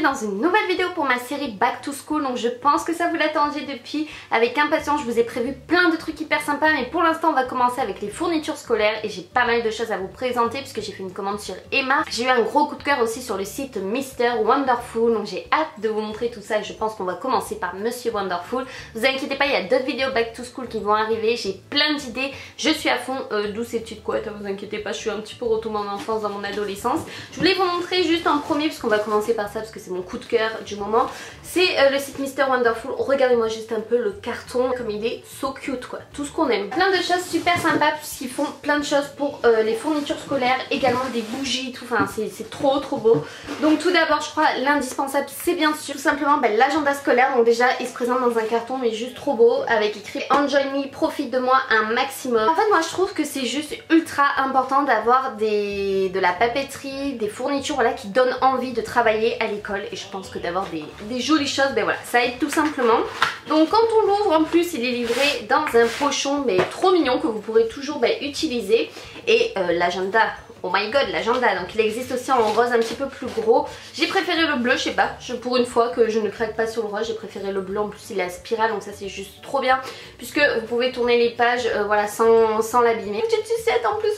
dans une nouvelle vidéo pour ma série Back to School. Donc je pense que ça vous l'attendiez depuis avec impatience. Je vous ai prévu plein de trucs hyper sympas, mais pour l'instant on va commencer avec les fournitures scolaires et j'ai pas mal de choses à vous présenter puisque j'ai fait une commande sur Emma. J'ai eu un gros coup de cœur aussi sur le site Mr Wonderful, donc j'ai hâte de vous montrer tout ça et je pense qu'on va commencer par Monsieur Wonderful. Vous inquiétez pas, il y a d'autres vidéos Back to School qui vont arriver, j'ai plein d'idées, je suis à fond, douce et petite couette, vous inquiétez pas, je suis un petit peu retombée en enfance dans mon adolescence. Je voulais vous montrer juste en premier puisqu'on va commencer par ça parce que c'est mon coup de cœur du moment. C'est le site Mr Wonderful. Regardez-moi juste un peu le carton comme il est so cute quoi, tout ce qu'on aime. Plein de choses super sympas puisqu'ils font plein de choses pour les fournitures scolaires, également des bougies, tout, enfin c'est trop beau. Donc tout d'abord je crois l'indispensable c'est bien sûr tout simplement l'agenda scolaire. Donc déjà il se présente dans un carton mais juste trop beau avec écrit Enjoy me, profite de moi un maximum. En fait moi je trouve que c'est juste ultra important d'avoir de la papeterie, des fournitures voilà, qui donnent envie de travailler à l'école et je pense que d'avoir des jolies choses, ben voilà, ça aide tout simplement. Donc quand on l'ouvre en plus il est livré dans un pochon mais trop mignon que vous pourrez toujours utiliser et l'agenda. Oh my god, l'agenda, donc il existe aussi en rose un petit peu plus gros. J'ai préféré le bleu, je sais pas, pour une fois que je ne craque pas sur le rose, j'ai préféré le bleu. En plus il est à spirale, donc ça c'est juste trop bien puisque vous pouvez tourner les pages voilà, sans l'abîmer. Petite sucette en plus,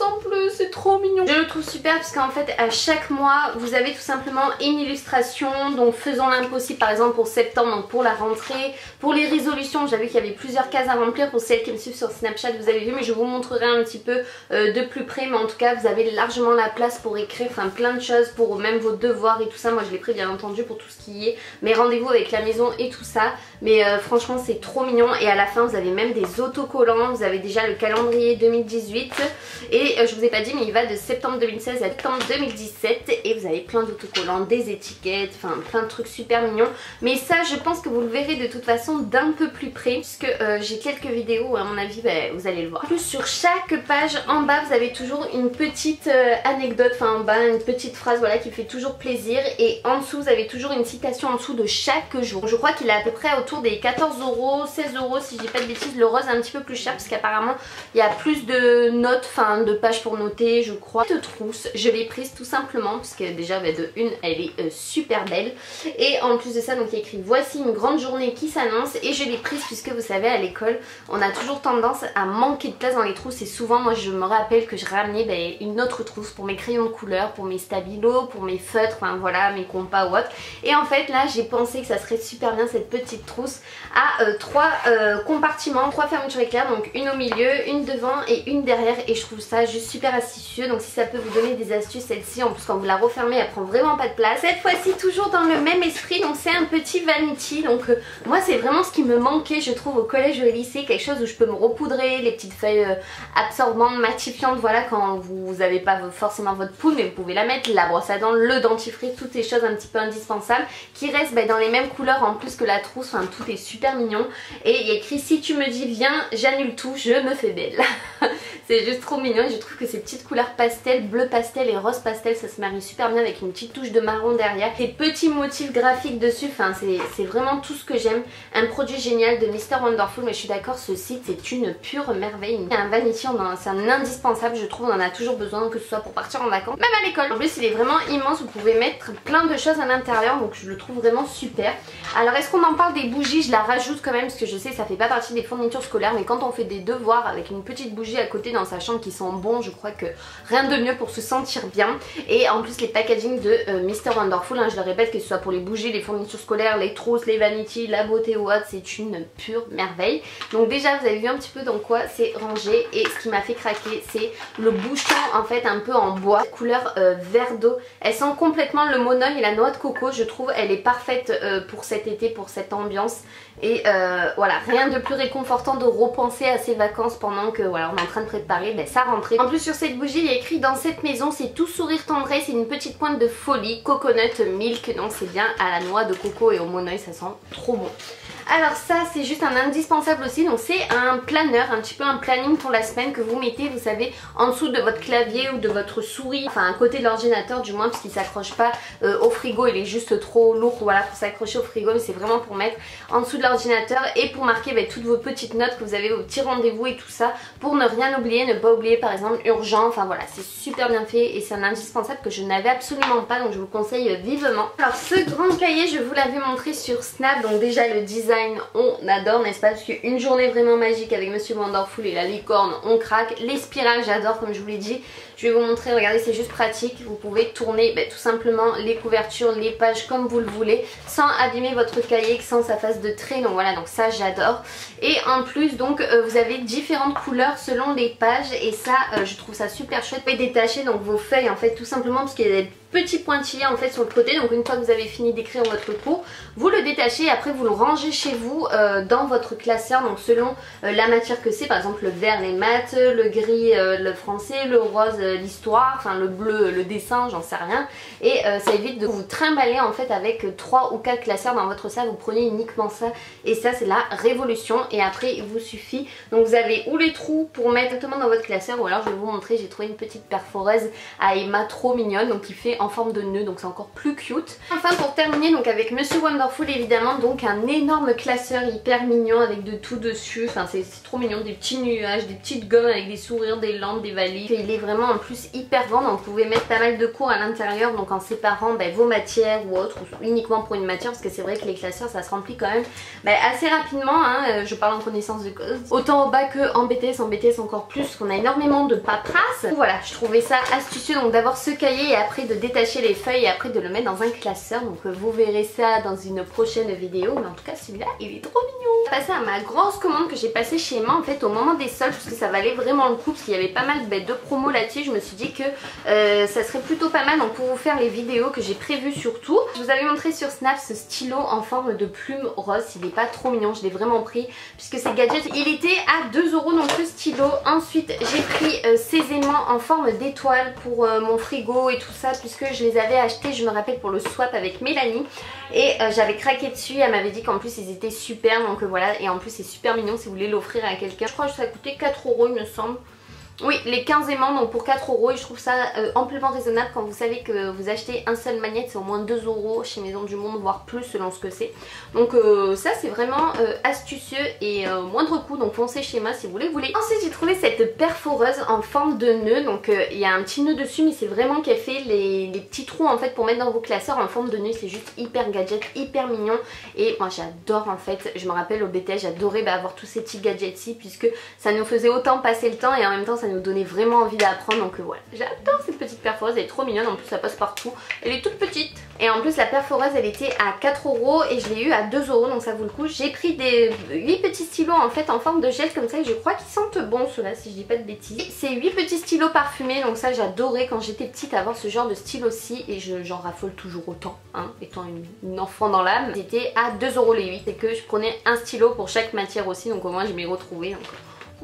c'est trop mignon. Je le trouve super puisqu'en fait à chaque mois vous avez tout simplement une illustration. Donc faisons l'impossible par exemple pour septembre, donc pour la rentrée. Pour les résolutions, j'avais vu qu'il y avait plusieurs cases à remplir. Pour celles qui me suivent sur Snapchat vous avez vu, mais je vous montrerai un petit peu de plus près. Mais en tout cas vous avez largement la place pour écrire plein de choses, pour même vos devoirs et tout ça. Moi je l'ai pris bien entendu pour tout ce qui est mes rendez-vous avec la maison et tout ça, mais franchement c'est trop mignon. Et à la fin vous avez même des autocollants, vous avez déjà le calendrier 2018 et je vous ai pas dit mais il va de septembre 2016 à septembre 2017 et vous avez plein d'autocollants, des étiquettes, plein de trucs super mignons. Mais ça je pense que vous le verrez de toute façon d'un peu plus près puisque j'ai quelques vidéos où à mon avis vous allez le voir. En plus sur chaque page en bas vous avez toujours une petite anecdote, en bas une petite phrase voilà qui fait toujours plaisir, et en dessous vous avez toujours une citation en dessous de chaque jour. Je crois qu'il est à peu près autour des 14 €, 16 € si je dis pas de bêtises. Le rose est un petit peu plus cher parce qu'apparemment il y a plus de notes, de pages pour noter je crois. Cette trousse je l'ai prise tout simplement parce que déjà de une elle est super belle et en plus de ça donc il y a écrit voici une grande journée qui s'annonce, et je l'ai prise puisque vous savez à l'école on a toujours tendance à manquer de place dans les trousses et souvent moi je me rappelle que je ramenais une autre trousse pour mes crayons de couleur, pour mes stabilos, pour mes feutres, voilà, mes compas ou autre. Et en fait là j'ai pensé que ça serait super bien cette petite trousse à 3 compartiments, 3 fermetures éclairs, donc une au milieu, une devant et une derrière, et je trouve ça juste super astucieux. Donc si ça peut vous donner des astuces, celle-ci en plus quand vous la refermez elle prend vraiment pas de place. Cette fois-ci toujours dans le même esprit, donc c'est un petit vanity. Donc moi c'est vraiment ce qui me manquait je trouve au collège ou au lycée, quelque chose où je peux me repoudrer, les petites feuilles absorbantes, matifiantes, voilà, quand vous avez pas forcément votre poule mais vous pouvez la mettre, la brosse à dents, le dentifrice, toutes ces choses un petit peu indispensables qui restent dans les mêmes couleurs en plus que la trousse, tout est super mignon. Et il y a écrit si tu me dis viens j'annule tout, je me fais belle. C'est juste trop mignon et je trouve que ces petites couleurs pastel, bleu pastel et rose pastel, ça se marie super bien avec une petite touche de marron derrière. Ces petits motifs graphiques dessus, c'est vraiment tout ce que j'aime. Un produit génial de Mr Wonderful, mais je suis d'accord, ce site c'est une pure merveille. Un vanity, c'est un indispensable, je trouve, on en a toujours besoin, que ce soit pour partir en vacances, même à l'école. En plus il est vraiment immense, vous pouvez mettre plein de choses à l'intérieur, donc je le trouve vraiment super. Alors est-ce qu'on en parle des bougies? Je la rajoute quand même parce que je sais que ça fait pas partie des fournitures scolaires, mais quand on fait des devoirs avec une petite bougie à côté dans sa chambre qui sent bon, je crois que rien de mieux pour se sentir bien. Et en plus les packaging de Mr Wonderful, je le répète, que ce soit pour les bougies, les fournitures scolaires, les trousses, les vanities, la beauté ou autre, c'est une pure merveille. Donc déjà vous avez vu un petit peu dans quoi c'est rangé, et ce qui m'a fait craquer c'est le bouchon en fait un peu en bois, couleur vert d'eau. Elle sent complètement le monoeil et la noix de coco, je trouve elle est parfaite pour cet été, pour cette ambiance. Et voilà, rien de plus réconfortant de repenser à ses vacances pendant que voilà on est en train de préparer sa rentrée. En plus sur cette bougie il y a écrit dans cette maison c'est tout sourire tendresse, c'est une petite pointe de folie, coconut milk, donc c'est bien à la noix de coco et au monoeil, ça sent trop bon. Alors ça c'est juste un indispensable aussi, donc c'est un planeur, un petit peu un planning pour la semaine que vous mettez, vous savez, en dessous de votre clavier ou de votre souris, enfin à côté de l'ordinateur du moins, parce qu'il s'accroche pas au frigo, il est juste trop lourd, voilà, pour s'accrocher au frigo, mais c'est vraiment pour mettre en dessous de l'ordinateur et pour marquer toutes vos petites notes que vous avez, vos petits rendez-vous et tout ça, pour ne rien oublier, ne pas oublier par exemple urgent, enfin voilà, c'est super bien fait et c'est un indispensable que je n'avais absolument pas, donc je vous conseille vivement. Alors ce grand cahier, je vous l'avais montré sur Snap, donc déjà le design on adore, n'est-ce pas, parce qu'une journée vraiment magique avec Monsieur Wonderful et la licorne on craque, les spirales j'adore comme je vous l'ai dit, je vais vous montrer, regardez c'est juste pratique, vous pouvez tourner tout simplement les couvertures, les pages comme vous le voulez sans abîmer votre cahier, sans sa face de trait, donc voilà, donc ça j'adore. Et en plus donc vous avez différentes couleurs selon les pages et ça je trouve ça super chouette. Vous pouvez détacher donc vos feuilles en fait tout simplement parce qu'il y a des petits pointillés en fait sur le côté, donc une fois que vous avez fini d'écrire votre cours, vous le détachez et après vous le rangez chez vous dans votre classeur, donc selon la matière que c'est, par exemple le vert les maths, le gris le français, le rose l'histoire, enfin le bleu le dessin, j'en sais rien, et ça évite de vous trimballer en fait avec 3 ou 4 classeurs dans votre salle, vous prenez uniquement ça et ça c'est la révolution. Et après il vous suffit, donc vous avez ou les trous pour mettre directement dans votre classeur, ou alors je vais vous montrer, j'ai trouvé une petite perforeuse à Emma trop mignonne, donc qui fait en forme de nœud, donc c'est encore plus cute. Enfin pour terminer donc avec Monsieur Wonderful évidemment, donc un énorme classeur hyper mignon avec de tout dessus, enfin c'est trop mignon, des petits nuages, des petites gommes avec des sourires, des lampes, des valises. Il est vraiment en plus hyper grand, donc vous pouvez mettre pas mal de cours à l'intérieur, donc en séparant vos matières ou autres, ou uniquement pour une matière, parce que c'est vrai que les classeurs ça se remplit quand même assez rapidement, hein, je parle en connaissance de cause. Autant au bac que en BTS encore plus, qu'on a énormément de paperasse. Voilà, je trouvais ça astucieux donc d'avoir ce cahier et après de détacher les feuilles et après de le mettre dans un classeur, donc vous verrez ça dans une prochaine vidéo, mais en tout cas celui-là il est trop mignon. Je vais passer à ma grosse commande que j'ai passée chez Emma en fait au moment des soldes, parce que ça valait vraiment le coup, parce qu'il y avait pas mal de promos là-dessus. Je me suis dit que ça serait plutôt pas mal donc pour vous faire les vidéos que j'ai prévues surtout. Je vous avais montré sur Snap ce stylo en forme de plume rose, il est pas trop mignon, je l'ai vraiment pris puisque c'est gadget, il était à 2 € donc le stylo. Ensuite j'ai pris ces aimants en forme d'étoile pour mon frigo et tout ça, puisque je les avais achetés, je me rappelle, pour le swap avec Mélanie et j'avais craqué dessus, elle m'avait dit qu'en plus ils étaient super, donc voilà, et en plus c'est super mignon si vous voulez l'offrir à quelqu'un. Je crois que ça a coûté 4 € il me semble. Oui, les 15 aimants donc pour 4 € et je trouve ça amplement raisonnable quand vous savez que vous achetez un seul magnète, c'est au moins 2 € chez Maison du Monde, voire plus selon ce que c'est. Donc ça c'est vraiment astucieux et moindre coût, donc foncez chez moi si vous les voulez. Ensuite j'ai trouvé cette perforeuse en forme de nœud, donc il y a un petit nœud dessus mais c'est vraiment qu'elle fait les petits trous en fait pour mettre dans vos classeurs en forme de nœud, c'est juste hyper gadget, hyper mignon et moi j'adore en fait. Je me rappelle au BTS j'adorais avoir tous ces petits gadgets-ci puisque ça nous faisait autant passer le temps et en même temps ça nous donnait vraiment envie d'apprendre, donc voilà, j'adore cette petite perforeuse, elle est trop mignonne, en plus ça passe partout, elle est toute petite et en plus la perforeuse elle était à 4 € et je l'ai eu à 2 € donc ça vaut le coup. J'ai pris des 8 petits stylos en fait en forme de gel comme ça et je crois qu'ils sentent bon ceux-là si je dis pas de bêtises. C'est 8 petits stylos parfumés, donc ça j'adorais quand j'étais petite avoir ce genre de stylo-ci et j'en raffole toujours autant, hein, étant une enfant dans l'âme. C'était à 2 € les 8 et que je prenais un stylo pour chaque matière aussi, donc au moins je m'y retrouvais encore.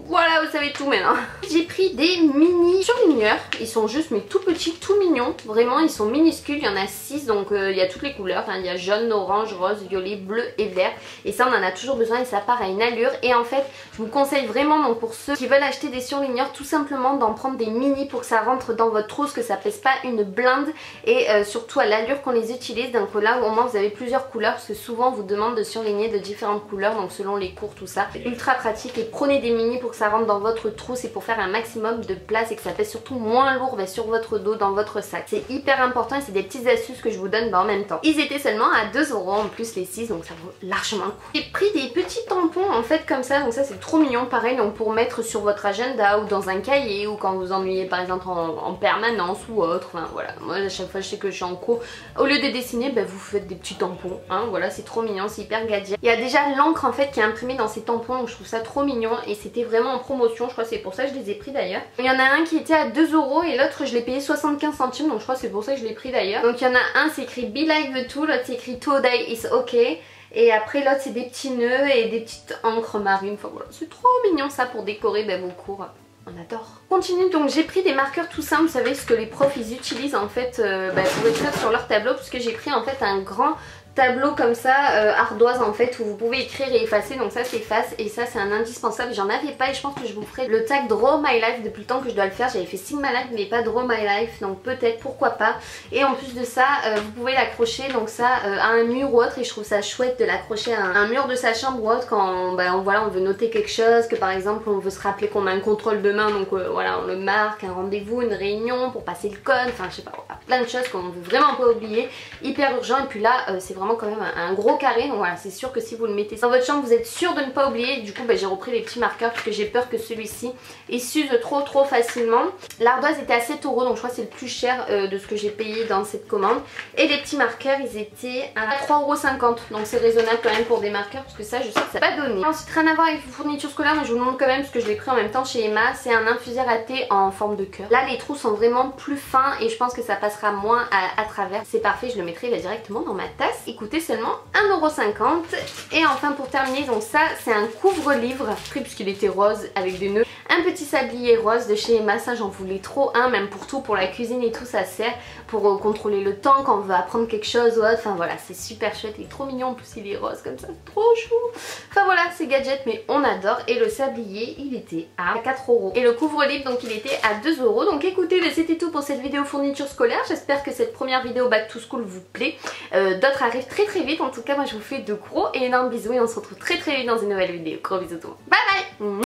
Voilà, vous savez tout maintenant. J'ai pris des mini surligneurs, ils sont juste mais tout petits, tout mignons, vraiment ils sont minuscules, il y en a 6 donc il y a toutes les couleurs, hein. Il y a jaune, orange, rose, violet, bleu et vert et ça on en a toujours besoin et ça part à une allure et en fait je vous conseille vraiment donc pour ceux qui veulent acheter des surligneurs tout simplement d'en prendre des mini pour que ça rentre dans votre trousse, que ça pèse pas une blinde et surtout à l'allure qu'on les utilise, donc là au moins vous avez plusieurs couleurs parce que souvent on vous demande de surligner de différentes couleurs donc selon les cours tout ça, c'est ultra pratique et prenez des mini pour que ça rentre dans votre trousse et pour faire un maximum de place et que ça pèse surtout moins lourd sur votre dos dans votre sac. C'est hyper important et c'est des petites astuces que je vous donne en même temps. Ils étaient seulement à 2 € en plus les 6 donc ça vaut largement le coup. J'ai pris des petits tampons en fait comme ça, donc ça c'est trop mignon, pareil donc pour mettre sur votre agenda ou dans un cahier ou quand vous ennuyez par exemple en permanence ou autre, enfin voilà. Moi à chaque fois je sais que je suis en cours, au lieu de dessiner vous faites des petits tampons, hein, voilà c'est trop mignon, c'est hyper gadget. Il y a déjà l'encre en fait qui est imprimée dans ces tampons donc je trouve ça trop mignon et c'était vraiment en promotion, je crois que c'est pour ça que je les ai pris d'ailleurs. Il y en a un qui était à 2 € et l'autre je l'ai payé 75 centimes donc je crois que c'est pour ça que je l'ai pris d'ailleurs. Donc il y en a un c'est écrit Be Like the Two, l'autre c'est écrit Today is OK et après l'autre c'est des petits nœuds et des petites encres marines, enfin voilà c'est trop mignon ça pour décorer vos cours. On adore. Continue, donc j'ai pris des marqueurs tout simples, vous savez ce que les profs ils utilisent en fait pour écrire sur leur tableau, puisque j'ai pris en fait un grand tableau comme ça, ardoise en fait, où vous pouvez écrire et effacer, donc ça s'efface et ça c'est un indispensable. J'en avais pas et je pense que je vous ferai le tag Draw My Life depuis le temps que je dois le faire. J'avais fait Sing My Life mais pas Draw My Life, donc peut-être, pourquoi pas. Et en plus de ça, vous pouvez l'accrocher donc ça à un mur ou autre, et je trouve ça chouette de l'accrocher à un mur de sa chambre ou autre quand voilà, on veut noter quelque chose, que par exemple on veut se rappeler qu'on a un contrôle demain, donc voilà, on le marque, un rendez-vous, une réunion pour passer le code, enfin je sais pas, voilà, plein de choses qu'on veut vraiment pas oublier, hyper urgent. Et puis là c'est vraiment quand même un gros carré, donc voilà, c'est sûr que si vous le mettez dans votre chambre vous êtes sûr de ne pas oublier. Du coup j'ai repris les petits marqueurs parce que j'ai peur que celui-ci il s'use trop facilement. L'ardoise était à 7 €, donc je crois que c'est le plus cher de ce que j'ai payé dans cette commande. Et les petits marqueurs ils étaient à 3,50 €, donc c'est raisonnable quand même pour des marqueurs parce que ça je sais que ça n'a pas donné. Ensuite rien à voir avec les fournitures scolaires, mais je vous le montre quand même parce que je l'ai pris en même temps chez Emma. C'est un infuseur à thé en forme de cœur. Là les trous sont vraiment plus fins et je pense que ça passera moins à travers. C'est parfait, je le mettrai directement dans ma tasse. Il coûtait seulement 1,50 €. Et enfin pour terminer, donc ça c'est un couvre-livre, pris puisqu'il était rose avec des nœuds. Un petit sablier rose de chez Emma, ça j'en voulais trop un, même pour tout, pour la cuisine et tout, ça sert pour contrôler le temps quand on veut apprendre quelque chose ou autre. Enfin voilà, c'est super chouette, il est trop mignon, en plus il est rose comme ça, trop chou. Enfin voilà, c'est gadget mais on adore. Et le sablier il était à 4 €. Et le couvre-livre donc il était à 2 €. Donc écoutez, c'était tout pour cette vidéo fourniture scolaire. J'espère que cette première vidéo back to school vous plaît. D'autres arrivent très vite. En tout cas moi je vous fais de gros et énormes bisous et on se retrouve très vite dans une nouvelle vidéo. Gros bisous tout le monde. Bye bye.